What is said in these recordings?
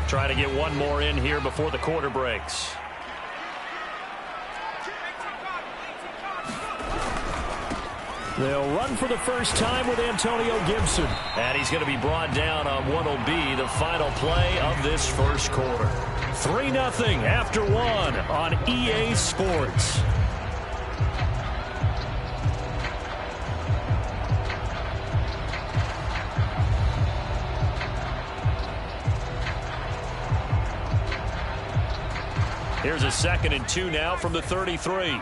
Try to get one more in here before the quarter breaks. They'll run for the first time with Antonio Gibson. And he's going to be brought down on what will be the final play of this first quarter. 3-0 after one on EA Sports. Here's a 2nd and 2 now from the 33.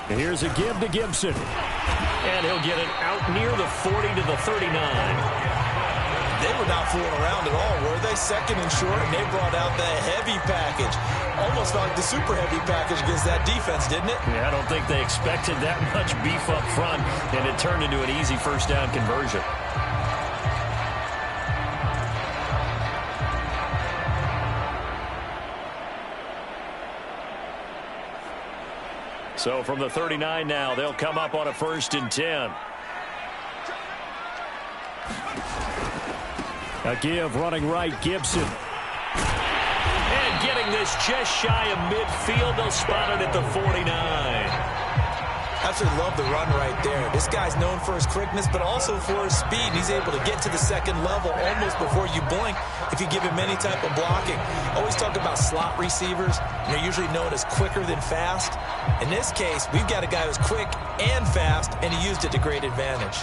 Here's a give to Gibson. And he'll get it out near the 40 to the 39. They were not fooling around at all, were they? 2nd and short, and they brought out the heavy package. Almost like the super heavy package against that defense, didn't it? Yeah, I don't think they expected that much beef up front, and it turned into an easy first down conversion. So from the 39 now, they'll come up on a 1st and 10. A give running right, Gibson. And getting this just shy of midfield, they'll spot it at the 49. Absolutely love the run right there. This guy's known for his quickness, but also for his speed. He's able to get to the 2nd level almost before you blink if you give him any type of blocking. Always talk about slot receivers. They're usually known as quicker than fast. In this case, we've got a guy who's quick and fast, and he used it to great advantage.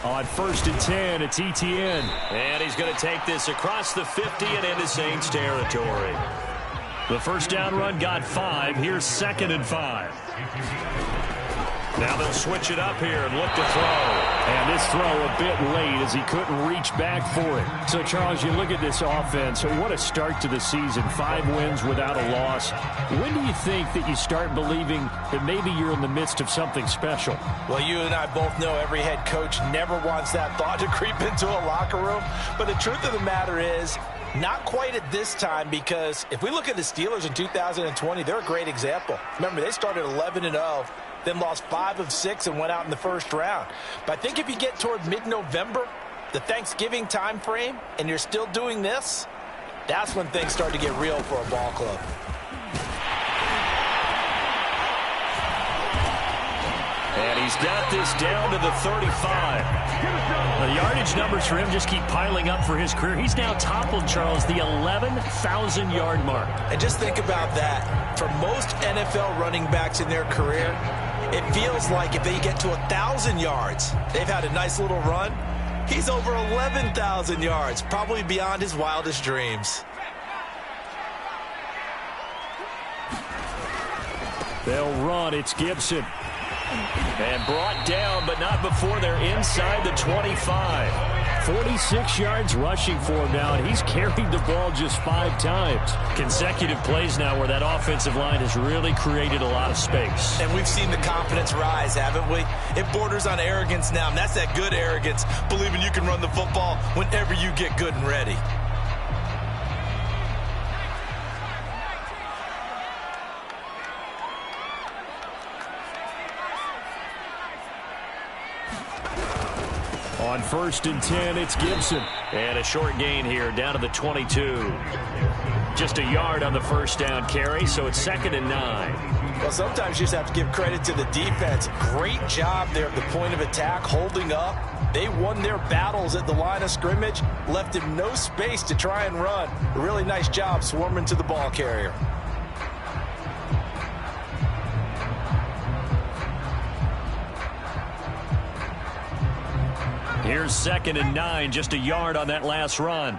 On 1st and 10, it's Etienne. And he's going to take this across the 50 and into Saints territory. The first down run got 5. Here's 2nd and 5. Now they'll switch it up here and look to throw. And this throw a bit late as he couldn't reach back for it. So, Charles, you look at this offense. What a start to the season. 5 wins without a loss. When do you think that you start believing that maybe you're in the midst of something special? Well, you and I both know every head coach never wants that thought to creep into a locker room. But the truth of the matter is, not quite at this time, because if we look at the Steelers in 2020, they're a great example. Remember, they started 11-0. Then lost 5 of 6 and went out in the first round. But I think if you get toward mid-November, the Thanksgiving time frame, and you're still doing this, that's when things start to get real for a ball club. And he's got this down to the 35. The yardage numbers for him just keep piling up for his career. He's now toppled, Charles, the 11,000-yard mark. And just think about that. For most NFL running backs in their career, it feels like if they get to 1,000 yards, they've had a nice little run. He's over 11,000 yards, probably beyond his wildest dreams. They'll run. It's Gibson. And brought down, but not before they're inside the 25. 46 yards rushing for him now, and he's carried the ball just 5 times. Consecutive plays now where that offensive line has really created a lot of space. And we've seen the confidence rise, haven't we? It borders on arrogance now, and that's that good arrogance, believing you can run the football whenever you get good and ready. On 1st and 10, it's Gibson. And a short gain here, down to the 22. Just a yard on the first down carry, so it's 2nd and 9. Well, sometimes you just have to give credit to the defense. Great job there at the point of attack, holding up. They won their battles at the line of scrimmage, left him no space to try and run. A really nice job swarming to the ball carrier. Here's 2nd and 9, just a yard on that last run.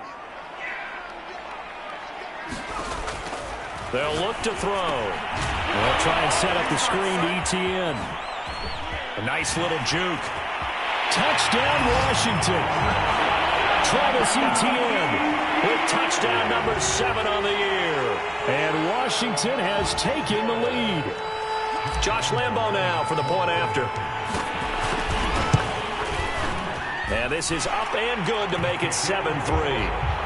They'll look to throw. They'll try and set up the screen to Etienne. A nice little juke. Touchdown, Washington. Travis Etienne. with touchdown number 7 on the year. And Washington has taken the lead. Josh Lambo now for the point after. And this is up and good to make it 7-3.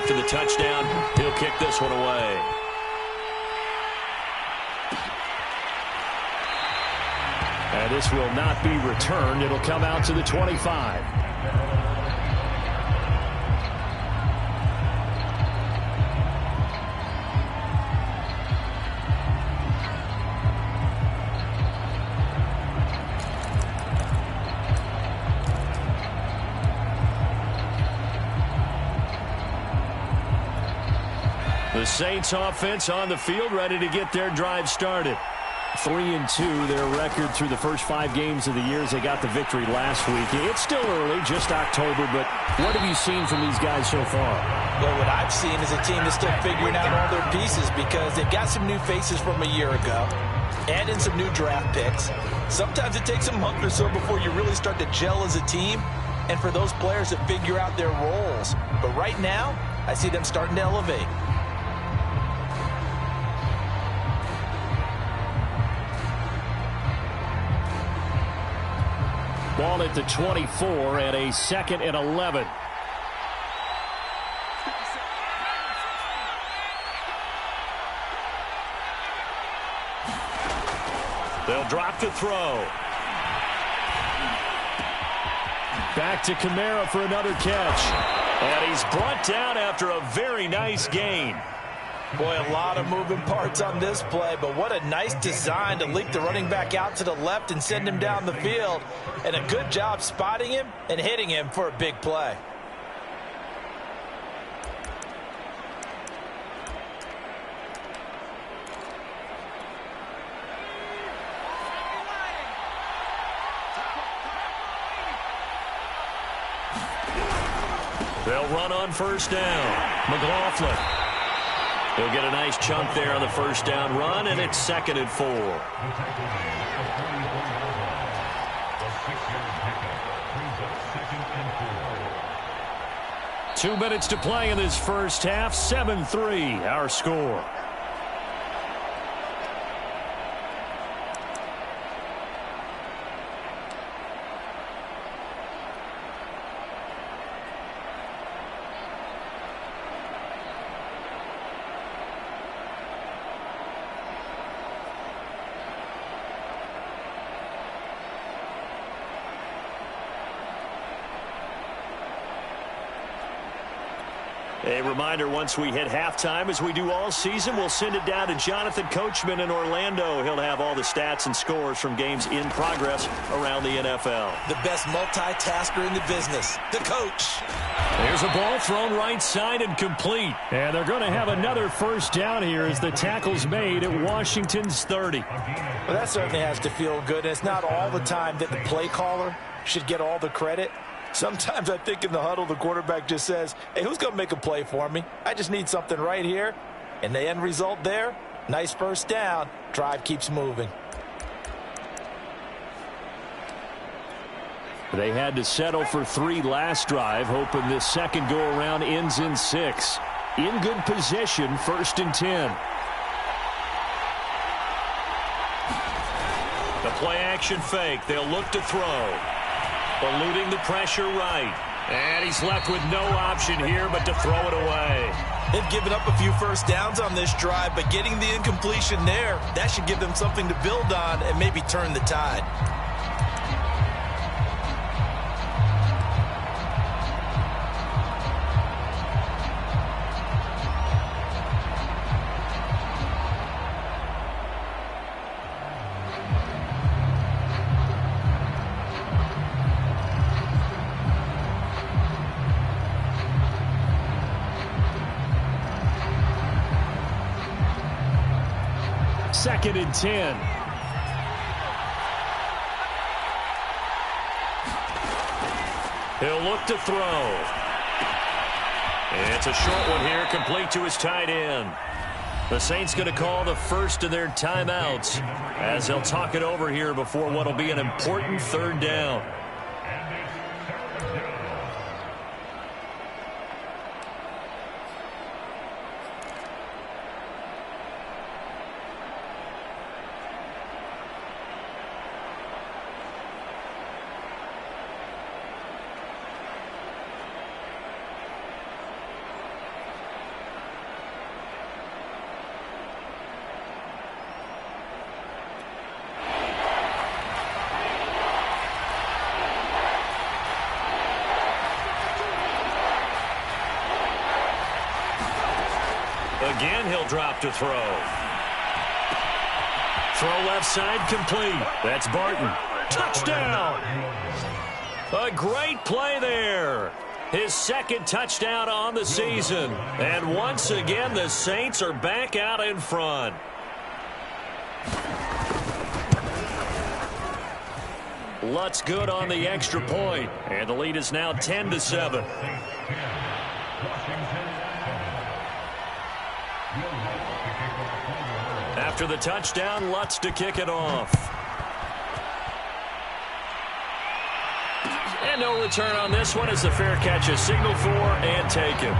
After the touchdown, he'll kick this one away. And this will not be returned. It'll come out to the 25. The Saints offense on the field, ready to get their drive started. 3-2, their record through the first 5 games of the year as they got the victory last week. It's still early, just October, but what have you seen from these guys so far? Well, what I've seen is a team that's still figuring out all their pieces because they've got some new faces from a year ago and in some new draft picks. Sometimes it takes a month or so before you really start to gel as a team and for those players to figure out their roles. But right now, I see them starting to elevate. Ball at the 24 and a 2nd and 11. They'll drop to throw. Back to Kamara for another catch. And he's brought down after a very nice gain. Boy, a lot of moving parts on this play, but what a nice design to leak the running back out to the left and send him down the field. And a good job spotting him and hitting him for a big play. They'll run on first down. McLaughlin. He'll get a nice chunk there on the first down run, and it's 2nd and 4. 2 minutes to play in this first half. 7-3, our score. A reminder, once we hit halftime, as we do all season, we'll send it down to Jonathan Coachman in Orlando. He'll have all the stats and scores from games in progress around the NFL. The best multitasker in the business, the coach. There's a ball thrown right side and complete. And they're going to have another first down here as the tackle's made at Washington's 30. Well, that certainly has to feel good. It's not all the time that the play caller should get all the credit. Sometimes I think in the huddle, the quarterback just says, hey, who's going to make a play for me? I just need something right here. And the end result there, nice first down. Drive keeps moving. They had to settle for 3 last drive, hoping this second go-around ends in 6. In good position, 1st and 10. The play-action fake. They'll look to throw. Eluding the pressure right. And he's left with no option here but to throw it away. They've given up a few first downs on this drive, but getting the incompletion there, that should give them something to build on and maybe turn the tide. Second and 10. He'll look to throw. It's a short one here, complete to his tight end. The Saints going to call the first of their timeouts as they'll talk it over here before what will be an important third down. Again, he'll drop to throw. Throw left side complete. That's Barton. Touchdown! A great play there. His second touchdown on the season. And once again, the Saints are back out in front. Lutz good on the extra point. And the lead is now 10-7. After the touchdown, Lutz to kick it off. And no return on this one as the fair catch is signaled for and taken.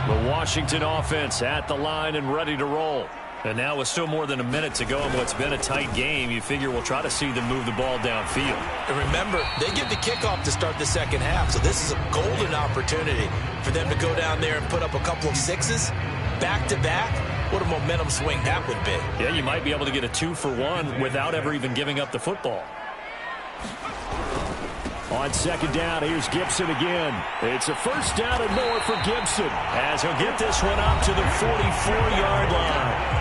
The Washington offense at the line and ready to roll. And now with still more than a minute to go in what's been a tight game, you figure we'll try to see them move the ball downfield. And remember, they give the kickoff to start the second half, so this is a golden opportunity for them to go down there and put up a couple of sixes back-to-back. What a momentum swing that would be. Yeah, you might be able to get a 2-for-1 without ever even giving up the football. On second down, here's Gibson again. It's a first down and more for Gibson as he'll get this one up to the 44-yard line.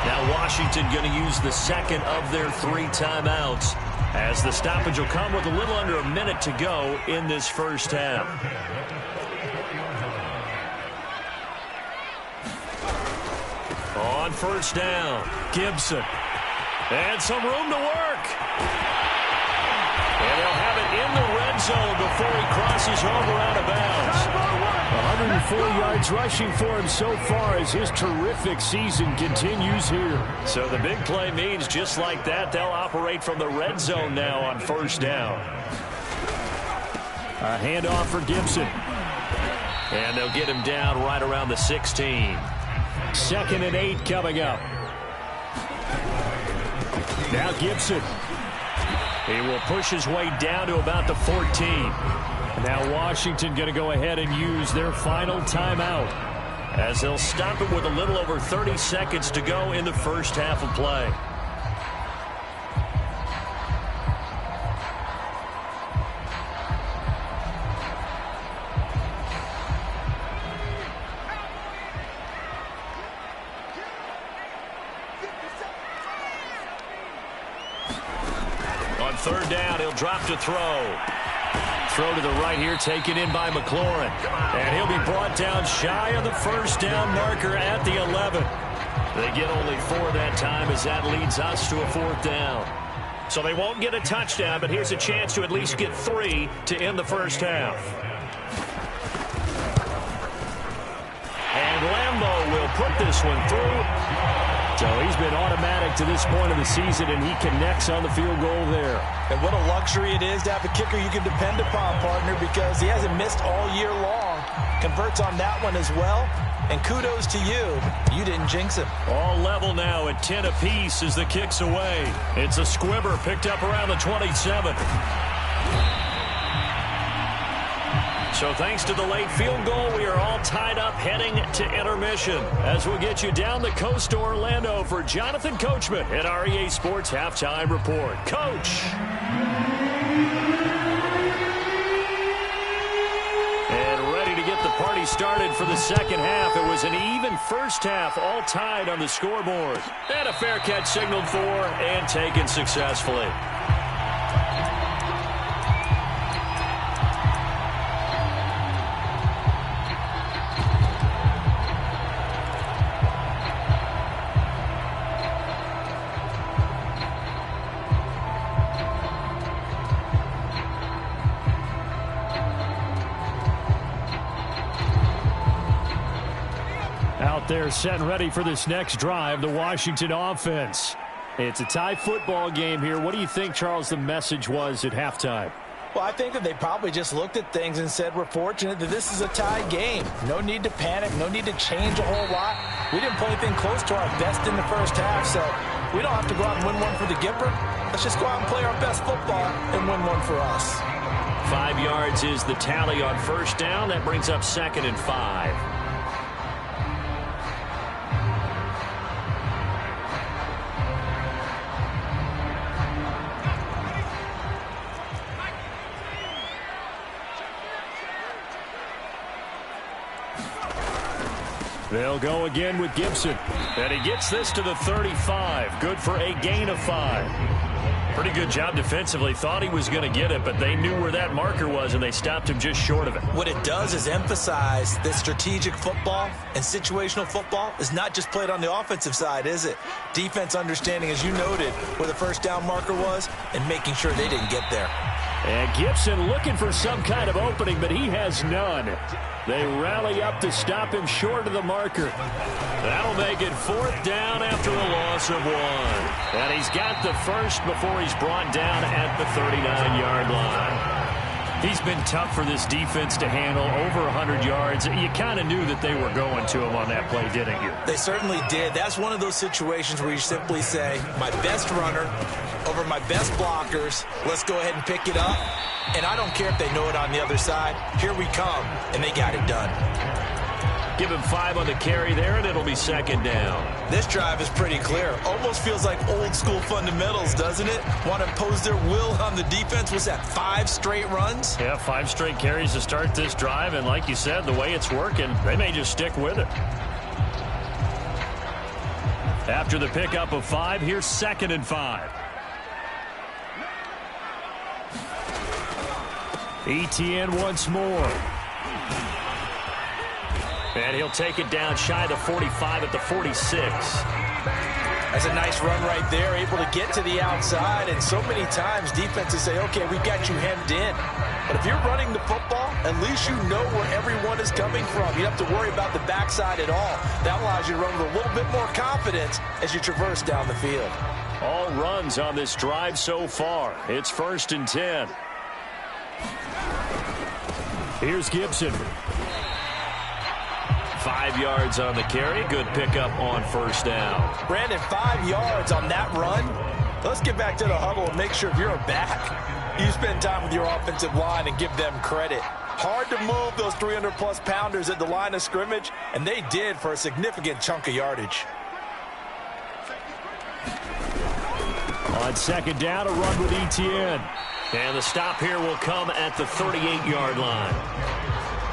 Now Washington going to use the second of their 3 timeouts as the stoppage will come with a little under a minute to go in this first half. On first down, Gibson. And some room to work. And they'll have it in the red zone before he crosses over out of bounds. 104 yards rushing for him so far as his terrific season continues here. So the big play means just like that, they'll operate from the red zone now on first down. A handoff for Gibson. And they'll get him down right around the 16. 2nd and 8 coming up. Now Gibson. He will push his way down to about the 14. Now Washington going to go ahead and use their final timeout as they'll stop it with a little over 30 seconds to go in the first half of play. On third down, he'll drop to throw. Throw to the right here, taken in by McLaurin. And he'll be brought down shy of the first down marker at the 11. They get only 4 that time as that leads us to a 4th down. So they won't get a touchdown, but here's a chance to at least get 3 to end the first half. And Lambo will put this one through. So he's been automatic to this point of the season, and he connects on the field goal there. And what a luxury it is to have a kicker you can depend upon, partner, because he hasn't missed all year long. Converts on that one as well. And kudos to you. You didn't jinx him. All level now at 10 apiece as the kick's away. It's a squibber picked up around the 27. So thanks to the late field goal, we are all tied up heading to intermission. As we'll get you down the coast to Orlando for Jonathan Coachman at our EA Sports Halftime Report. Coach. And ready to get the party started for the second half. It was an even first half, all tied on the scoreboard. And a fair catch signaled for and taken successfully. Out there set and ready for this next drive, the Washington offense. It's a tie football game here. What do you think, Charles, the message was at halftime? Well, I think that they probably just looked at things and said, we're fortunate that this is a tie game. No need to panic. No need to change a whole lot. We didn't play anything close to our best in the first half, so we don't have to go out and win one for the Gipper. Let's just go out and play our best football and win one for us. 5 yards is the tally on first down. That brings up 2nd and 5. They'll go again with Gibson. And he gets this to the 35. Good for a gain of 5. Pretty good job defensively. Thought he was going to get it, but they knew where that marker was, and they stopped him just short of it. What it does is emphasize that strategic football and situational football is not just played on the offensive side, is it? Defense understanding, as you noted, where the first down marker was and making sure they didn't get there. And Gibson looking for some kind of opening, but he has none. They rally up to stop him short of the marker. That'll make it 4th down after a loss of 1. And he's got the first before he's brought down at the 39-yard line. He's been tough for this defense to handle, over 100 yards. You kind of knew that they were going to him on that play, didn't you? They certainly did. That's one of those situations where you simply say, my best runner over my best blockers, let's go ahead and pick it up. And I don't care if they know it on the other side. Here we come, and they got it done. Give him 5 on the carry there, and it'll be 2nd down. This drive is pretty clear. Almost feels like old school fundamentals, doesn't it? Want to impose their will on the defense. Was that 5 straight runs? Yeah, 5 straight carries to start this drive, and like you said, the way it's working, they may just stick with it. After the pickup of 5, here's 2nd and 5. Etienne once more. And he'll take it down shy of the 45 at the 46. That's a nice run right there, able to get to the outside. And so many times defenses say, okay, we've got you hemmed in. But if you're running the football, at least you know where everyone is coming from. You don't have to worry about the backside at all. That allows you to run with a little bit more confidence as you traverse down the field. All runs on this drive so far. It's 1st and 10. Here's Gibson. 5 yards on the carry. Good pickup on first down. Brandon, 5 yards on that run. Let's get back to the huddle and make sure if you're back, you spend time with your offensive line and give them credit. Hard to move those 300-plus pounders at the line of scrimmage, and they did for a significant chunk of yardage. On 2nd down, a run with Etienne. And the stop here will come at the 38-yard line.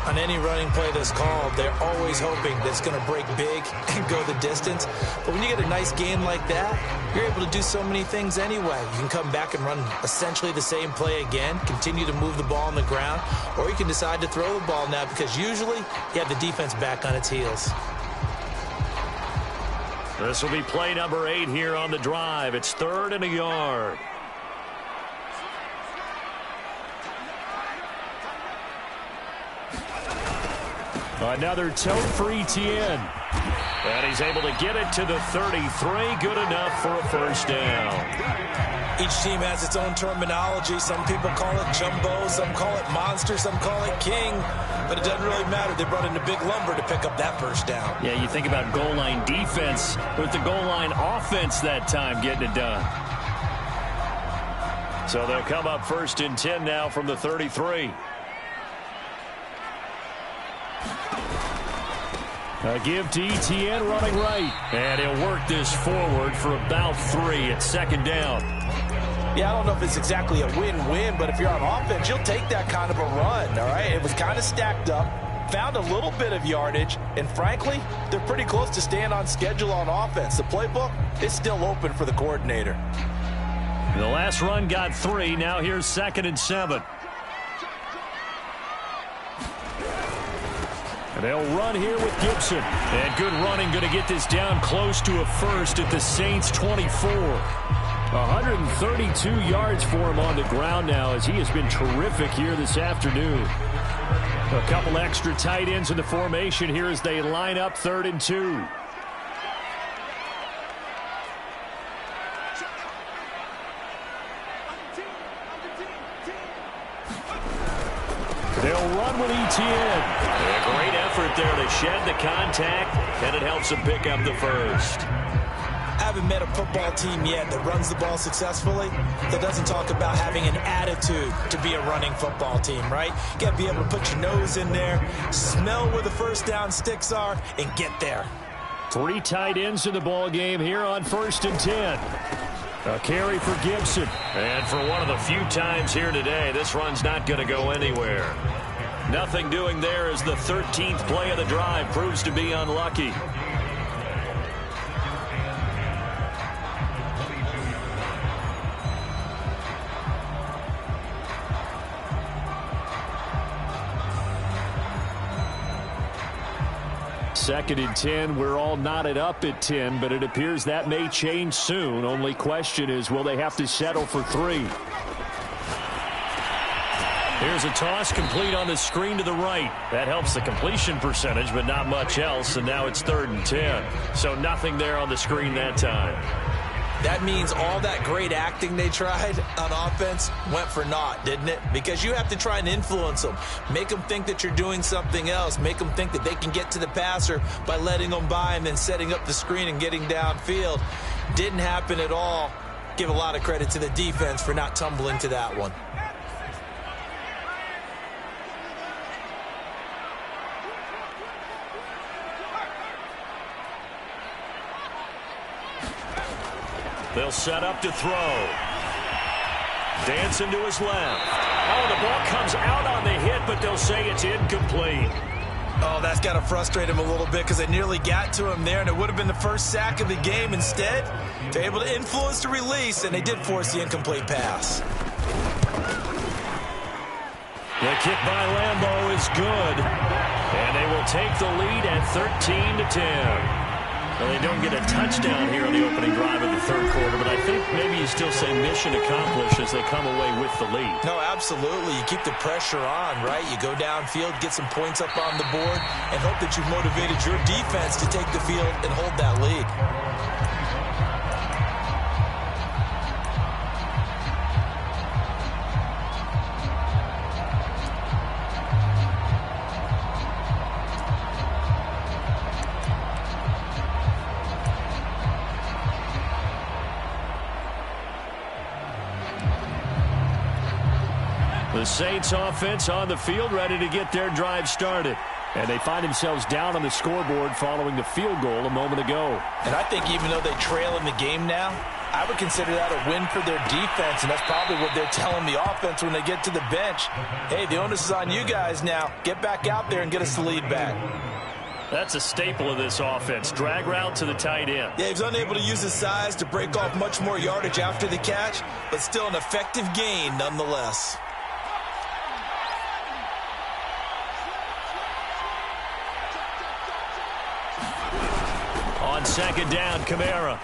On any running play that's called, they're always hoping that it's going to break big and go the distance. But when you get a nice gain like that, you're able to do so many things anyway. You can come back and run essentially the same play again, continue to move the ball on the ground, or you can decide to throw the ball now because usually you have the defense back on its heels. This will be play number 8 here on the drive. It's 3rd and a yard. Another tote for Etienne. And he's able to get it to the 33. Good enough for a first down. Each team has its own terminology. Some people call it jumbo, some call it monster, some call it king. But it doesn't really matter. They brought in the big lumber to pick up that first down. Yeah, you think about goal line defense with the goal line offense that time getting it done. So they'll come up 1st and 10 now from the 33. A give to Etienne running right. And he'll work this forward for about 3 at 2nd down. Yeah, I don't know if it's exactly a win-win, but if you're on offense, you'll take that kind of a run, all right? It was kind of stacked up, found a little bit of yardage, and frankly, they're pretty close to staying on schedule on offense. The playbook is still open for the coordinator. The last run got 3. Now here's 2nd and 7. They'll run here with Gibson. And good running, going to get this down close to a first at the Saints 24. 132 yards for him on the ground now as he has been terrific here this afternoon. A couple extra tight ends in the formation here as they line up 3rd and 2. They'll run with Etienne. A great effort there to shed the contact, and it helps them pick up the first. I haven't met a football team yet that runs the ball successfully that doesn't talk about having an attitude to be a running football team, right? You got to be able to put your nose in there, smell where the first down sticks are, and get there. 3 tight ends in the ball game here on 1st and 10. A carry for Gibson. And for one of the few times here today, this run's not going to go anywhere. Nothing doing there as the 13th play of the drive proves to be unlucky. Second and 10. We're all knotted up at 10, but it appears that may change soon. Only question is, will they have to settle for 3? Here's a toss complete on the screen to the right. That helps the completion percentage, but not much else, and now it's 3rd and 10. So nothing there on the screen that time. That means all that great acting they tried on offense went for naught, didn't it? Because you have to try and influence them. Make them think that you're doing something else. Make them think that they can get to the passer by letting them by and then setting up the screen and getting downfield. Didn't happen at all. Give a lot of credit to the defense for not tumbling to that one. They'll set up to throw. Dancing to his left. Oh, the ball comes out on the hit, but they'll say it's incomplete. Oh, that's got to frustrate him a little bit because they nearly got to him there, and it would have been the first sack of the game. Instead, they're able to influence the release, and they did force the incomplete pass. The kick by Lambeau is good, and they will take the lead at 13-10. Well, they don't get a touchdown here on the opening drive of the 3rd quarter, but I think maybe you still say mission accomplished as they come away with the lead. No, absolutely. You keep the pressure on, right? You go downfield, get some points up on the board, and hope that you've motivated your defense to take the field and hold that lead. The Saints offense on the field, ready to get their drive started. And they find themselves down on the scoreboard following the field goal a moment ago. And I think even though they trail in the game now, I would consider that a win for their defense, and that's probably what they're telling the offense when they get to the bench. Hey, the onus is on you guys now. Get back out there and get us the lead back. That's a staple of this offense. Drag route to the tight end. Yeah, he's unable to use his size to break off much more yardage after the catch, but still an effective gain nonetheless. On 2nd down, Kamara.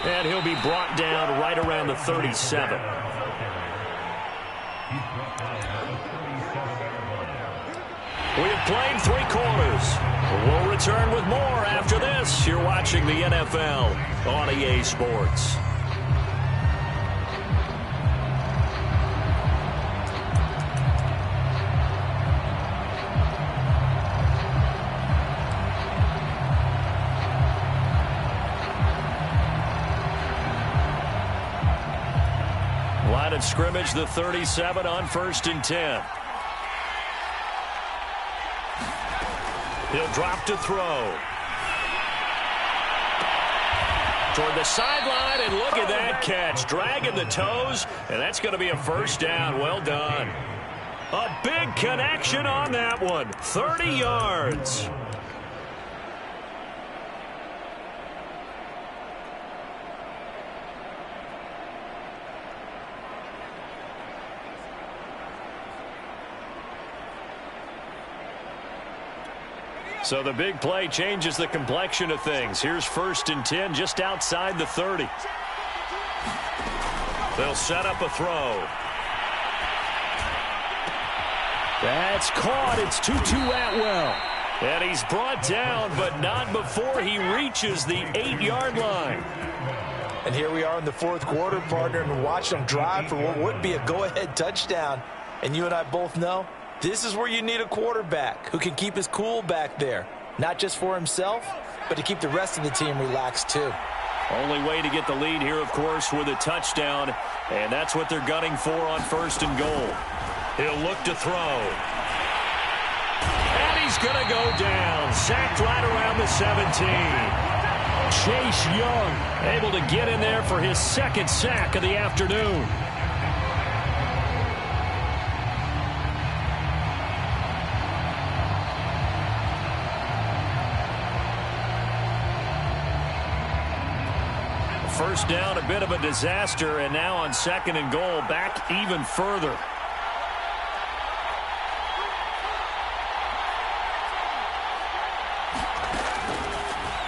And he'll be brought down right around the 37. We have played 3 quarters. We'll return with more after this. You're watching the NFL on EA Sports. Line of scrimmage, the 37 on 1st and 10. He'll drop to throw. Toward the sideline, and look at that catch. Dragging the toes, and that's going to be a first down. Well done. A big connection on that one. 30 yards. So the big play changes the complexion of things. Here's 1st and 10 just outside the 30. They'll set up a throw. That's caught. It's Tutu Atwell. And he's brought down, but not before he reaches the 8-yard line. And here we are in the fourth quarter, partner, and watch them drive for what would be a go-ahead touchdown. And you and I both know this is where you need a quarterback who can keep his cool back there. Not just for himself, but to keep the rest of the team relaxed too. Only way to get the lead here, of course, with a touchdown. And that's what they're gunning for on 1st and goal. He'll look to throw. And he's going to go down. Sacked right around the 17. Chase Young able to get in there for his 2nd sack of the afternoon. First down, a bit of a disaster, and now on 2nd and goal, back even further.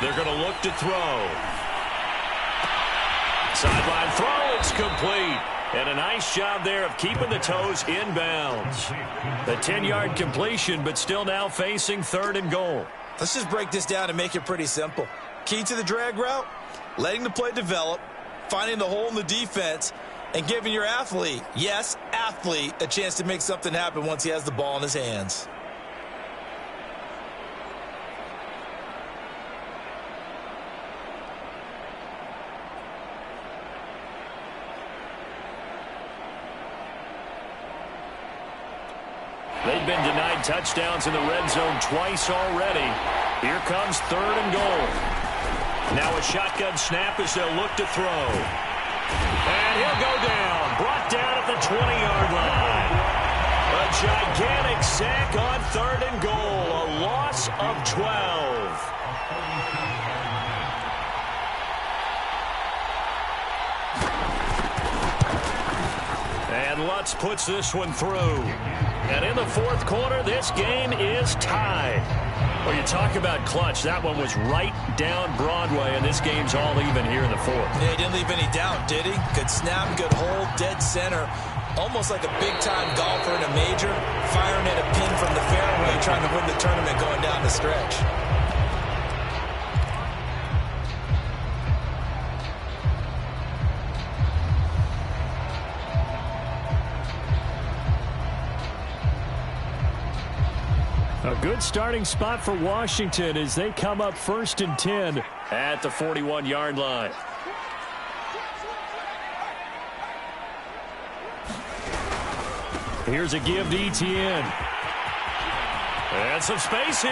They're going to look to throw. Sideline throw, it's complete. And a nice job there of keeping the toes inbounds. The 10-yard completion, but still now facing 3rd and goal. Let's just break this down and make it pretty simple. Key to the drag route, letting the play develop, finding the hole in the defense, and giving your athlete, yes, athlete, a chance to make something happen once he has the ball in his hands. They've been denied touchdowns in the red zone twice already. Here comes 3rd and goal. Now a shotgun snap as they'll look to throw. And he'll go down. Brought down at the 20-yard line. A gigantic sack on 3rd and goal. A loss of 12. And Lutz puts this one through. And in the 4th quarter, this game is tied. Well, you talk about clutch. That one was right down Broadway, and this game's all even here in the 4th. Yeah, he didn't leave any doubt, did he? Good snap, good hold, dead center. Almost like a big-time golfer in a major, firing at a pin from the fairway, trying to win the tournament going down the stretch. A good starting spot for Washington as they come up 1st and 10 at the 41-yard line. Here's a give to Etienne. And some space here.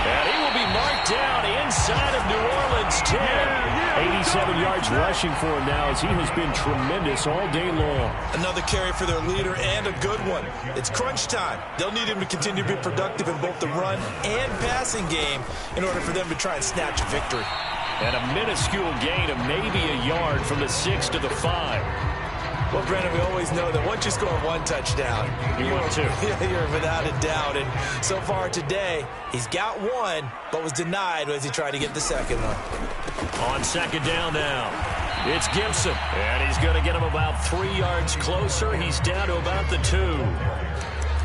And he will be marked down inside of New Orleans 10. 87 yards rushing for him now as he has been tremendous all day long. Another carry for their leader and a good one. It's crunch time. They'll need him to continue to be productive in both the run and passing game in order for them to try and snatch a victory. And a minuscule gain of maybe a yard from the 6 to the 5. Well, Brandon, we always know that once you score one touchdown, want two. You're without a doubt. And so far today, he's got one, but was denied as he tried to get the second one. On 2nd down now, it's Gibson. And he's going to get him about 3 yards closer. He's down to about the 2.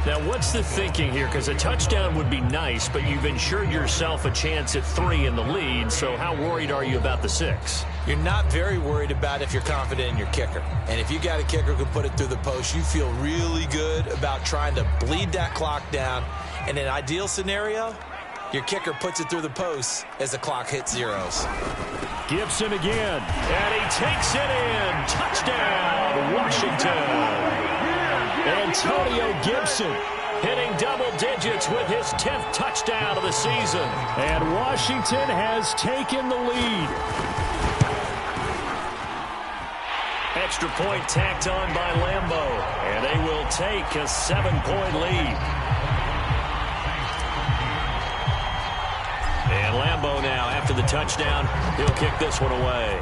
Now, what's the thinking here? Because a touchdown would be nice, but you've ensured yourself a chance at 3 in the lead, so how worried are you about the 6? You're not very worried about if you're confident in your kicker. And if you got a kicker who can put it through the post, you feel really good about trying to bleed that clock down. In an ideal scenario, your kicker puts it through the post as the clock hits zeros. Gibson again, and he takes it in. Touchdown, Washington. Antonio Gibson hitting double digits with his 10th touchdown of the season. And Washington has taken the lead. Extra point tacked on by Lambeau. And they will take a 7-point lead. And Lambeau now, after the touchdown, he'll kick this one away.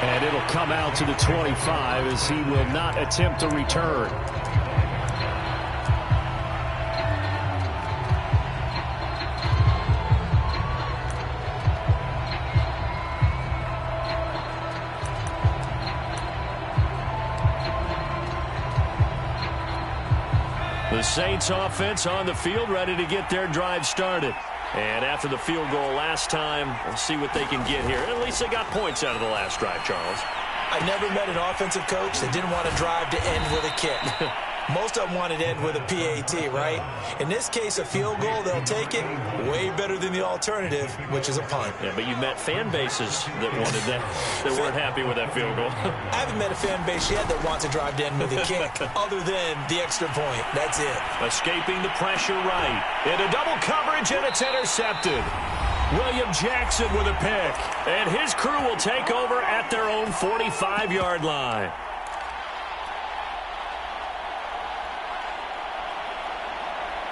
And it'll come out to the 25 as he will not attempt to return. The Saints offense on the field, ready to get their drive started. And after the field goal last time, we'll see what they can get here. At least they got points out of the last drive, Charles. I never met an offensive coach that didn't want to drive to end with a kick. Most of them wanted to end with a PAT, right? In this case, a field goal, they'll take it. Way better than the alternative, which is a punt. Yeah, but you met fan bases that wanted that, that weren't happy with that field goal. I haven't met a fan base yet that wants to drive to end with a kick, other than the extra point. That's it. Escaping the pressure right. Into double coverage, and it's intercepted. William Jackson with a pick. And his crew will take over at their own 45-yard line.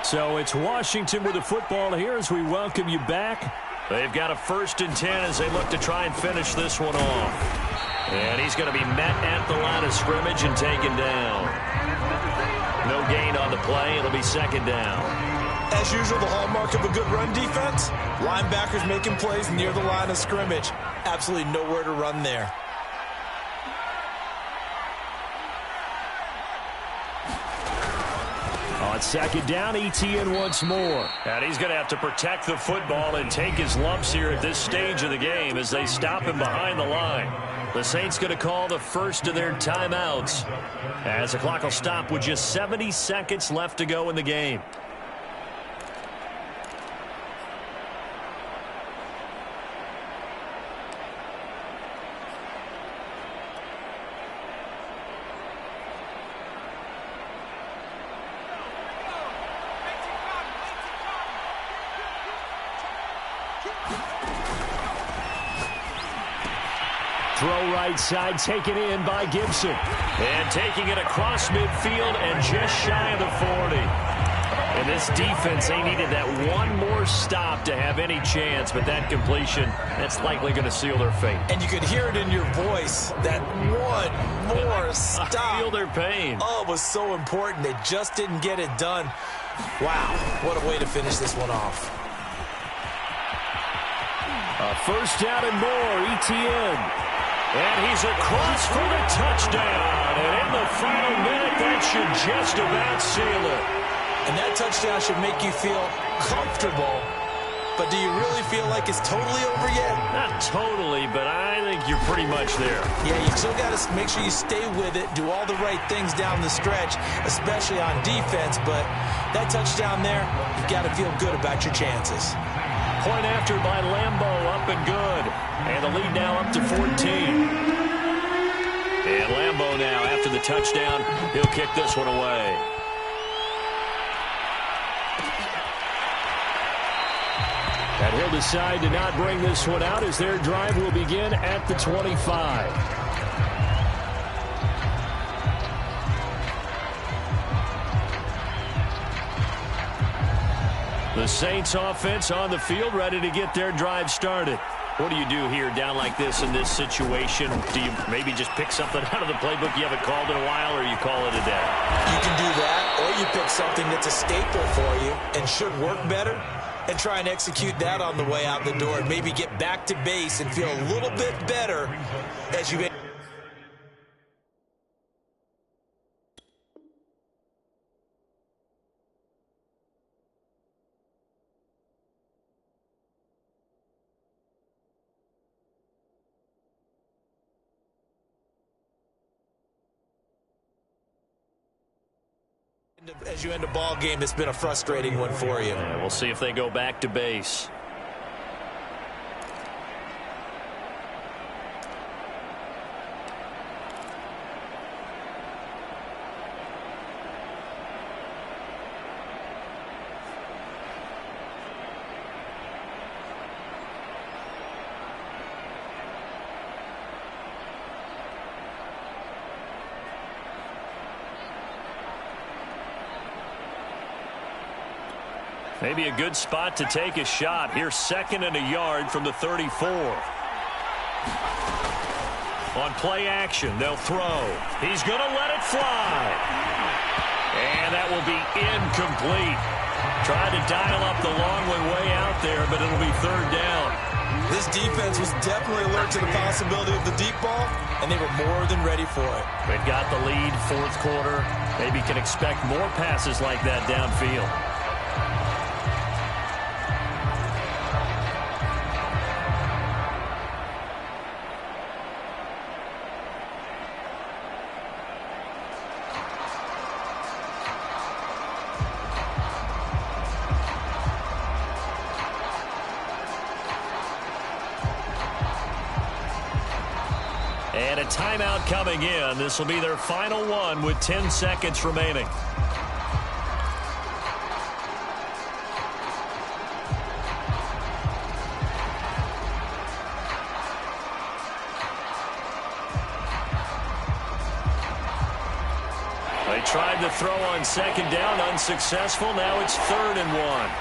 So it's Washington with the football here as we welcome you back. They've got a 1st and 10 as they look to try and finish this one off. And he's going to be met at the line of scrimmage and taken down. No gain on the play. It'll be 2nd down. As usual, the hallmark of a good run defense, linebackers making plays near the line of scrimmage. Absolutely nowhere to run there. On 2nd down, ETN once more. And he's going to have to protect the football and take his lumps here at this stage of the game as they stop him behind the line. The Saints going to call the first of their timeouts as the clock will stop with just 70 seconds left to go in the game. Throw right side, taken in by Gibson. And taking it across midfield and just shy of the 40. And this defense, they needed that one more stop to have any chance, but that completion, that's likely going to seal their fate. And you could hear it in your voice, that one more stop. I feel their pain. Oh, it was so important. They just didn't get it done. Wow, what a way to finish this one off. A 1st down and more, ETN. And he's across for the touchdown. And in the final minute, that should just about seal it. And that touchdown should make you feel comfortable. But do you really feel like it's totally over yet? Not totally, but I think you're pretty much there. Yeah, you still got to make sure you stay with it, do all the right things down the stretch, especially on defense. But that touchdown there, you've got to feel good about your chances. Point after by Lambo, up and good. And the lead now up to 14. And Lambo now, after the touchdown, he'll kick this one away. And he'll decide to not bring this one out as their drive will begin at the 25. The Saints offense on the field, ready to get their drive started. What do you do here down like this in this situation? Do you maybe just pick something out of the playbook you haven't called in a while, or you call it a day? You can do that, or you pick something that's a staple for you and should work better and try and execute that on the way out the door and maybe get back to base and feel a little bit better as you... As you end a ball game, it's been a frustrating one for you. Yeah, we'll see if they go back to base. Maybe a good spot to take a shot. Here's 2nd and a yard from the 34. On play action, they'll throw. He's going to let it fly. And that will be incomplete. Tried to dial up the long way out there, but it'll be 3rd down. This defense was definitely alert to the possibility of the deep ball, and they were more than ready for it. They've got the lead, fourth quarter. Maybe can expect more passes like that downfield. And a timeout coming in. This will be their final one with 10 seconds remaining. They tried to throw on second down, unsuccessful. Now it's 3rd and 1.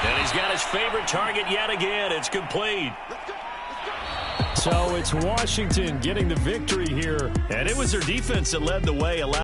And he's got his favorite target yet again. It's complete. So it's Washington getting the victory here. And it was their defense that led the way.